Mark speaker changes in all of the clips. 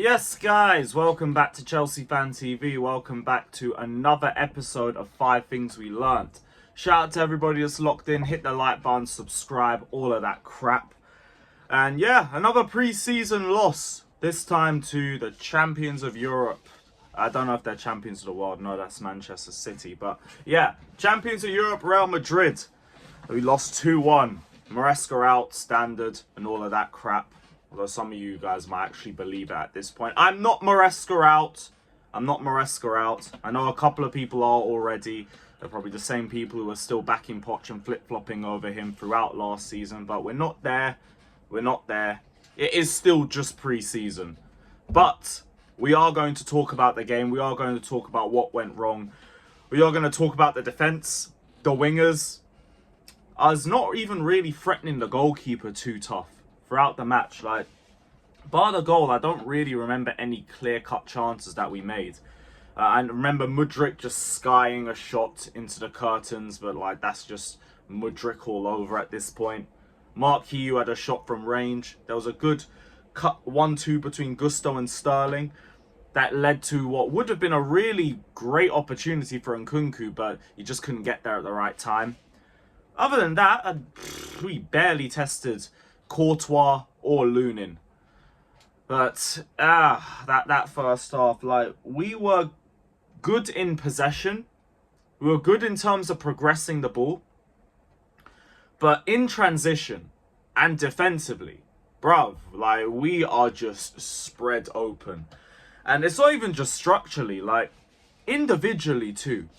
Speaker 1: Yes, guys, welcome back to Chelsea Fan TV. Welcome back to another episode of 5 Things We Learnt. Shout out to everybody that's locked in. Hit the like button, subscribe, all of that crap. And yeah, another pre-season loss. This time to the champions of Europe. I don't know if they're champions of the world. No, that's Manchester City. But yeah, champions of Europe, Real Madrid. We lost 2-1. Maresca out, standard, and all of that crap. Although some of you guys might actually believe it at this point. I'm not Maresca out. I'm not Maresca out. I know a couple of people are already. They're probably the same people who are still backing Poch and flip-flopping over him throughout last season. But we're not there. We're not there. It is still just pre-season. But we are going to talk about the game. We are going to talk about what went wrong. We are going to talk about the defence, the wingers. I was not even really threatening the goalkeeper too tough throughout the match. Like, bar the goal, I don't really remember any clear-cut chances that we made. I remember Mudryk just skying a shot into the curtains, but like that's just Mudryk all over at this point. Mark Hugh had a shot from range. There was a good cut 1-2 between Gusto and Sterling that led to what would have been a really great opportunity for Nkunku, but he just couldn't get there at the right time. Other than that, we barely tested Courtois or Lunin. But that first half, like, we were good in possession. We were good in terms of progressing the ball. But in transition and defensively, bruv, like, we are just spread open. And it's not even just structurally, like, individually too.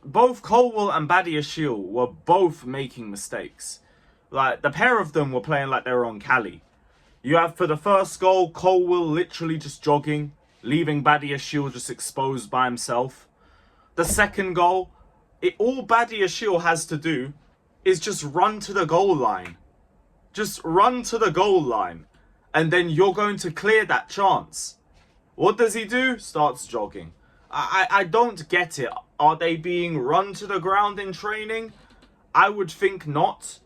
Speaker 1: Both Colwill and Badiashile were both making mistakes. Like, the pair of them were playing like they were on Cali. You have, for the first goal, Colwill literally just jogging, leaving Badiashile just exposed by himself. The second goal, all Badiashile has to do is just run to the goal line. Just run to the goal line. And then you're going to clear that chance. What does he do? Starts jogging. I don't get it. Are they being run to the ground in training? I would think not.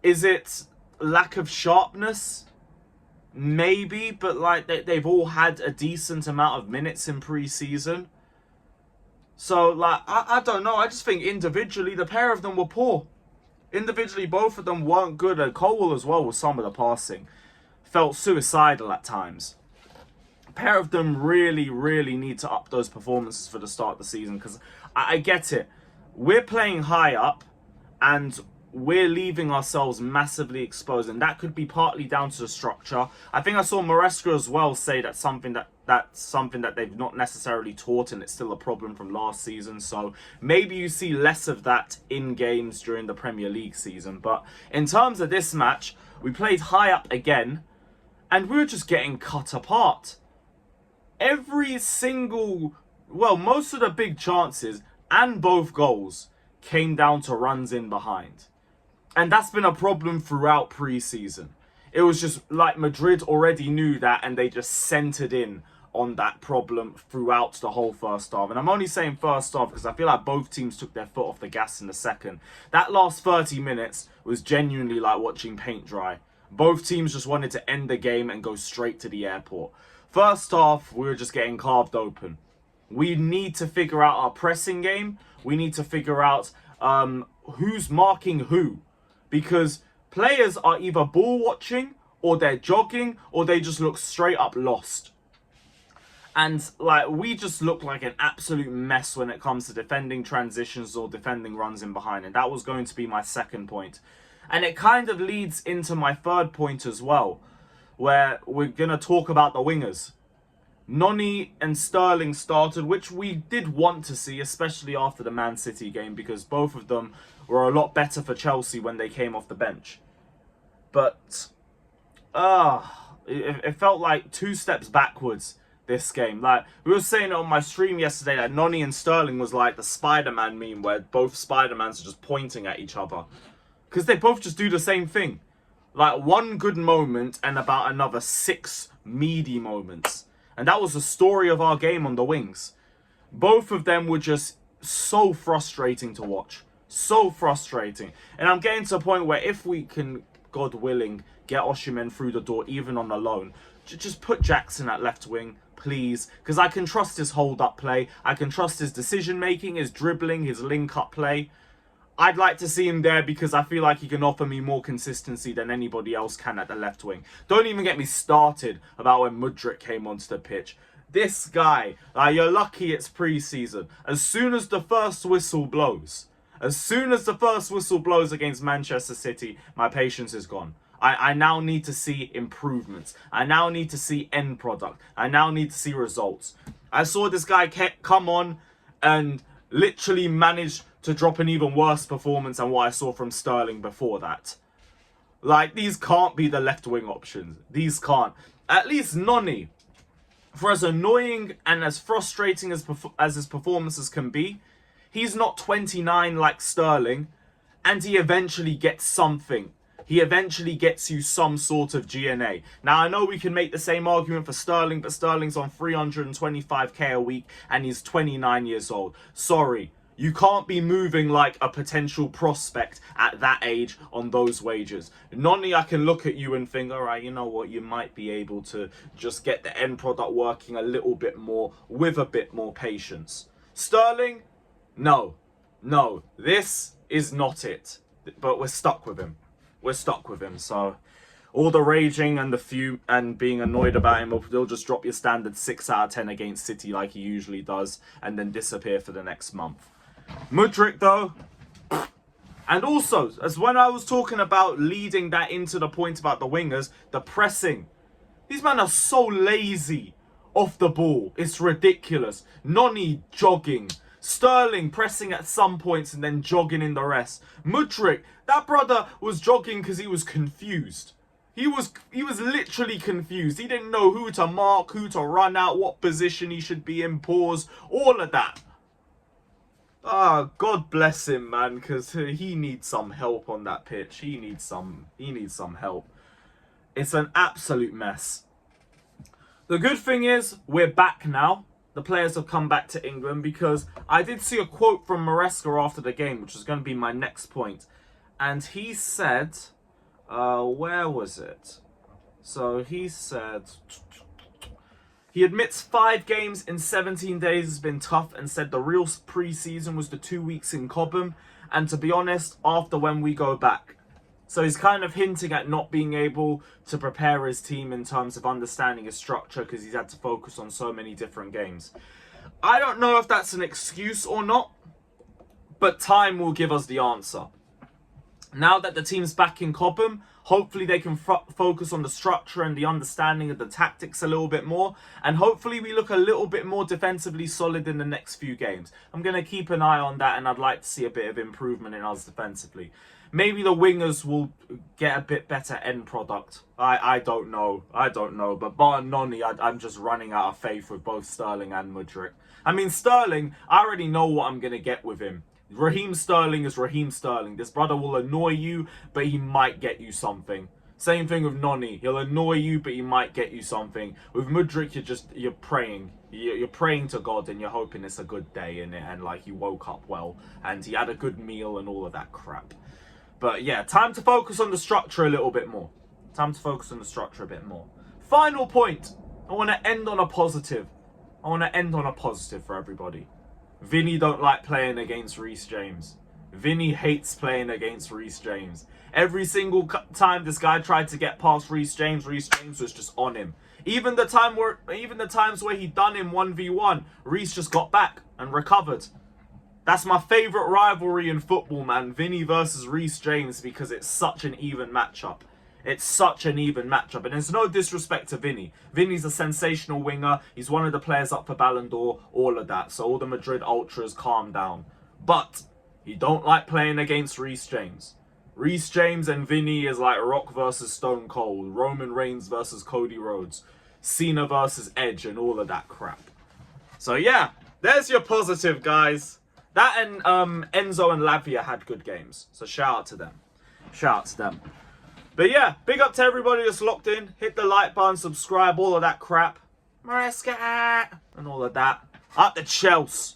Speaker 1: Is it lack of sharpness? Maybe, but like they've all had a decent amount of minutes in pre-season. So like, I don't know. I just think individually the pair of them were poor. Individually, both of them weren't good. And Colwill as well with some of the passing. Felt suicidal at times. A pair of them really, really need to up those performances for the start of the season. Because I get it. We're playing high up and we're leaving ourselves massively exposed, and that could be partly down to the structure. I think I saw Maresca as well say that's something that they've not necessarily taught, and it's still a problem from last season. So maybe you see less of that in games during the Premier League season. But in terms of this match, we played high up again, and we were just getting cut apart. Every single, well, most of the big chances and both goals came down to runs in behind. And that's been a problem throughout pre-season. It was just like Madrid already knew that, and they just centered in on that problem throughout the whole first half. And I'm only saying first half because I feel like both teams took their foot off the gas in the second. That last 30 minutes was genuinely like watching paint dry. Both teams just wanted to end the game and go straight to the airport. First half, we were just getting carved open. We need to figure out our pressing game. We need to figure out who's marking who. Because players are either ball watching, or they're jogging, or they just look straight up lost. And like, we just look like an absolute mess when it comes to defending transitions or defending runs in behind. And that was going to be my second point. And it kind of leads into my third point as well, where we're going to talk about the wingers. Noni and Sterling started, which we did want to see, especially after the Man City game, because both of them were a lot better for Chelsea when they came off the bench. But it felt like 2 steps backwards this game. Like, we were saying on my stream yesterday that Noni and Sterling was like the Spider-Man meme, where both Spider-Mans are just pointing at each other. Because they both just do the same thing. Like, one good moment and about another 6 meaty moments. And that was the story of our game on the wings. Both of them were just so frustrating to watch. So frustrating. And I'm getting to a point where if we can, God willing, get Osimhen through the door, even on a loan, just put Jackson at left wing, please. Because I can trust his hold-up play. I can trust his decision-making, his dribbling, his link-up play. I'd like to see him there because I feel like he can offer me more consistency than anybody else can at the left wing. Don't even get me started about when Mudryk came onto the pitch. This guy, you're lucky it's pre-season. As soon as the first whistle blows, against Manchester City, my patience is gone. I now need to see improvements. I now need to see end product. I now need to see results. I saw this guy come on and literally manage to drop an even worse performance than what I saw from Sterling before that. Like, these can't be the left wing options. These can't. At least Noni, for as annoying and as frustrating as his performances can be, he's not 29 like Sterling, and he eventually gets something. He eventually gets you some sort of GNA. Now, I know we can make the same argument for Sterling, but Sterling's on 325k a week, and he's 29 years old. Sorry. You can't be moving like a potential prospect at that age on those wages. Noni, I can look at you and think, all right, you know what? You might be able to just get the end product working a little bit more with a bit more patience. Sterling, no. This is not it. But we're stuck with him. So all the raging and the fume and being annoyed about him, they'll just drop your standard 6 out of 10 against City like he usually does and then disappear for the next month. Mudryk, though, and also, as when I was talking about leading that into the point about the wingers, the pressing. These men are so lazy off the ball. It's ridiculous. Noni jogging. Sterling pressing at some points and then jogging in the rest. Mudryk, that brother was jogging because he was confused. He was literally confused. He didn't know who to mark, who to run out, what position he should be in, pause, all of that. God bless him, man, because he needs some help on that pitch. He needs some help. It's an absolute mess. The good thing is, we're back now. The players have come back to England, because I did see a quote from Maresca after the game, which is going to be my next point. And he said, where was it? So he said, he admits 5 games in 17 days has been tough and said the real pre-season was the 2 weeks in Cobham, and to be honest, after when we go back. So he's kind of hinting at not being able to prepare his team in terms of understanding his structure because he's had to focus on so many different games. I don't know if that's an excuse or not, but time will give us the answer. Now that the team's back in Cobham, hopefully they can focus on the structure and the understanding of the tactics a little bit more. And hopefully we look a little bit more defensively solid in the next few games. I'm going to keep an eye on that, and I'd like to see a bit of improvement in us defensively. Maybe the wingers will get a bit better end product. I don't know. But bar Noni, I'm just running out of faith with both Sterling and Mudryk. I mean, Sterling, I already know what I'm going to get with him. Raheem Sterling is Raheem Sterling. This brother will annoy you, but he might get you something. Same thing with Noni. He'll annoy you, but he might get you something. With Mudryk, you're praying. You're praying to God, and you're hoping it's a good day in it, and like he woke up well, and he had a good meal and all of that crap. But yeah, time to focus on the structure a little bit more. Final point. I want to end on a positive. For everybody. Vinny don't like playing against Reece James. Vinny hates playing against Reece James. Every single time this guy tried to get past Reece James was just on him. Even the times where he done him 1v1, Reece just got back and recovered. That's my favourite rivalry in football, man. Vinny versus Reece James, because it's such an even matchup. And there's no disrespect to Vinny. Vinny's a sensational winger. He's one of the players up for Ballon d'Or. All of that. So all the Madrid ultras, calm down. But he don't like playing against Reece James. Reece James and Vinny is like Rock versus Stone Cold. Roman Reigns versus Cody Rhodes. Cena versus Edge and all of that crap. So yeah, there's your positive, guys. That and Enzo and Lavia had good games. So shout out to them. But yeah, big up to everybody that's locked in. Hit the like button, subscribe, all of that crap. Maresca and all of that. Up the Chelsea.